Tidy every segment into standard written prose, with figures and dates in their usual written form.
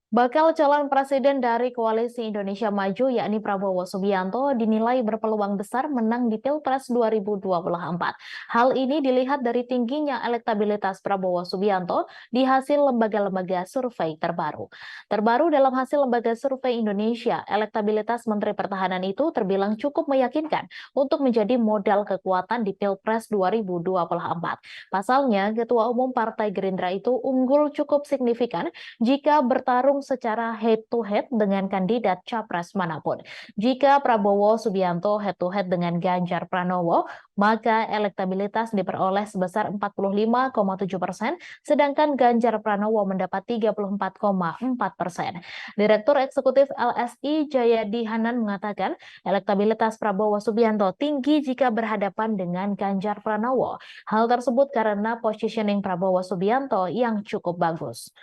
Bakal calon presiden dari Koalisi Indonesia Maju yakni Prabowo Subianto dinilai berpeluang besar menang di Pilpres 2024. Hal ini dilihat dari tingginya elektabilitas Prabowo Subianto di hasil lembaga-lembaga survei terbaru. Terbaru dalam hasil lembaga survei Indonesia, elektabilitas Menteri Pertahanan itu terbilang cukup meyakinkan untuk menjadi modal kekuatan di Pilpres 2024. Pasalnya, Ketua Umum Partai Gerindra itu unggul cukup signifikan jika bertarung secara head-to-head dengan kandidat capres manapun. Jika Prabowo Subianto head-to-head dengan Ganjar Pranowo, maka elektabilitas diperoleh sebesar 45,7%, sedangkan Ganjar Pranowo mendapat 34,4%. Direktur Eksekutif LSI Jayadi Hanan mengatakan elektabilitas Prabowo Subianto tinggi jika berhadapan dengan Ganjar Pranowo. Hal tersebut karena positioning Prabowo Subianto yang cukup bagus.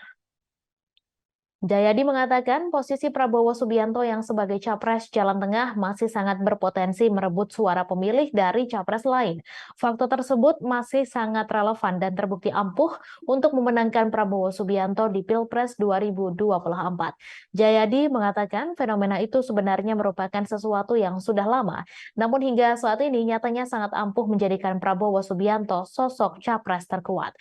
Jayadi mengatakan posisi Prabowo Subianto yang sebagai capres jalan tengah masih sangat berpotensi merebut suara pemilih dari capres lain. Faktor tersebut masih sangat relevan dan terbukti ampuh untuk memenangkan Prabowo Subianto di Pilpres 2024. Jayadi mengatakan fenomena itu sebenarnya merupakan sesuatu yang sudah lama, namun hingga saat ini nyatanya sangat ampuh menjadikan Prabowo Subianto sosok capres terkuat.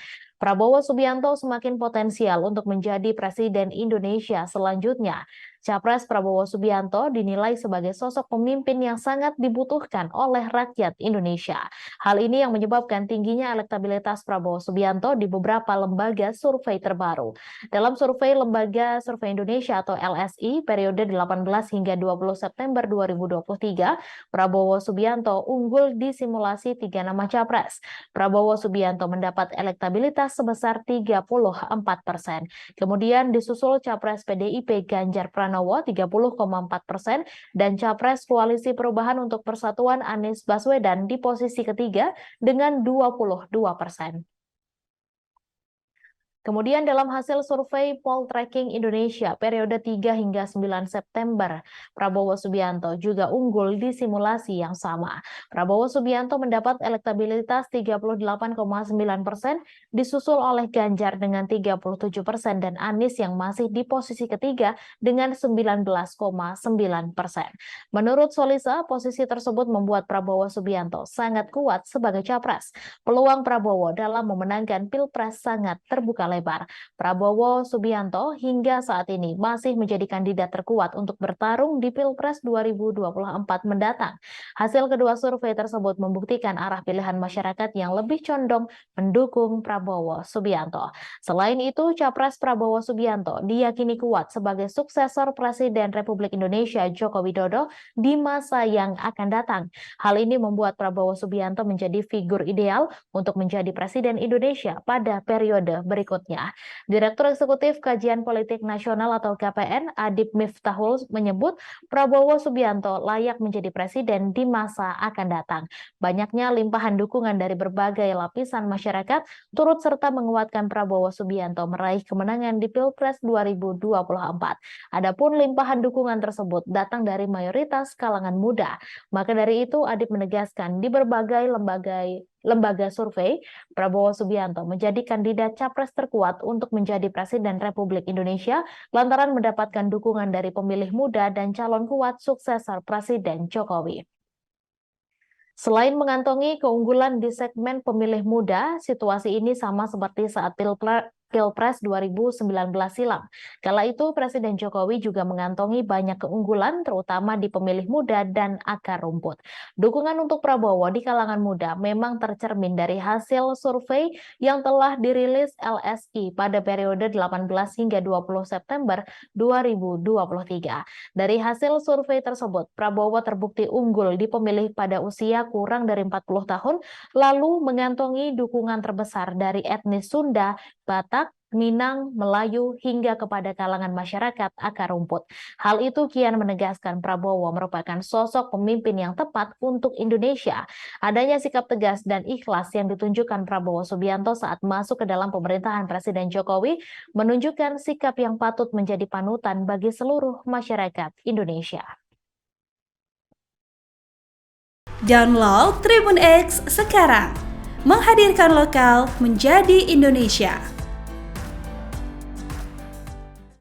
Prabowo Subianto semakin potensial untuk menjadi Presiden Indonesia selanjutnya. Capres Prabowo Subianto dinilai sebagai sosok pemimpin yang sangat dibutuhkan oleh rakyat Indonesia. Hal ini yang menyebabkan tingginya elektabilitas Prabowo Subianto di beberapa lembaga survei terbaru. Dalam survei Lembaga Survei Indonesia atau LSI periode 18 hingga 20 September 2023, Prabowo Subianto unggul di simulasi 3 nama capres. Prabowo Subianto mendapat elektabilitas sebesar 34%. Kemudian disusul Capres PDIP Ganjar Pranowo 30,4% dan Capres Koalisi Perubahan untuk Persatuan Anies Baswedan di posisi ketiga dengan 22%. Kemudian dalam hasil survei Poltreking Indonesia periode 3 hingga 9 September, Prabowo Subianto juga unggul di simulasi yang sama. Prabowo Subianto mendapat elektabilitas 38,9%, disusul oleh Ganjar dengan 37% dan Anies yang masih di posisi ketiga dengan 19,9%. Menurut Solisa, posisi tersebut membuat Prabowo Subianto sangat kuat sebagai capres. Peluang Prabowo dalam memenangkan Pilpres sangat terbuka lebar. Prabowo Subianto hingga saat ini masih menjadi kandidat terkuat untuk bertarung di Pilpres 2024 mendatang. Hasil kedua survei tersebut membuktikan arah pilihan masyarakat yang lebih condong mendukung Prabowo Subianto. Selain itu, Capres Prabowo Subianto diyakini kuat sebagai suksesor Presiden Republik Indonesia Joko Widodo di masa yang akan datang. Hal ini membuat Prabowo Subianto menjadi figur ideal untuk menjadi Presiden Indonesia pada periode berikutnya. Direktur Eksekutif Kajian Politik Nasional atau KPN, Adib Miftahul menyebut Prabowo Subianto layak menjadi presiden di masa akan datang. Banyaknya limpahan dukungan dari berbagai lapisan masyarakat turut serta menguatkan Prabowo Subianto meraih kemenangan di Pilpres 2024. Adapun limpahan dukungan tersebut datang dari mayoritas kalangan muda. Maka dari itu, Adib menegaskan di berbagai lembaga survei, Prabowo Subianto menjadi kandidat capres terkuat untuk menjadi Presiden Republik Indonesia lantaran mendapatkan dukungan dari pemilih muda dan calon kuat suksesor Presiden Jokowi. Selain mengantongi keunggulan di segmen pemilih muda, situasi ini sama seperti saat Pilpres 2019 silam. Kala itu Presiden Jokowi juga mengantongi banyak keunggulan terutama di pemilih muda dan akar rumput. Dukungan untuk Prabowo di kalangan muda memang tercermin dari hasil survei yang telah dirilis LSI pada periode 18 hingga 20 September 2023. Dari hasil survei tersebut, Prabowo terbukti unggul di pemilih pada usia kurang dari 40 tahun, lalu mengantongi dukungan terbesar dari etnis Sunda, Batak, Minang, Melayu, hingga kepada kalangan masyarakat akar rumput. Hal itu kian menegaskan Prabowo merupakan sosok pemimpin yang tepat untuk Indonesia. Adanya sikap tegas dan ikhlas yang ditunjukkan Prabowo Subianto saat masuk ke dalam pemerintahan Presiden Jokowi menunjukkan sikap yang patut menjadi panutan bagi seluruh masyarakat Indonesia. Download Tribun X sekarang, menghadirkan lokal menjadi Indonesia.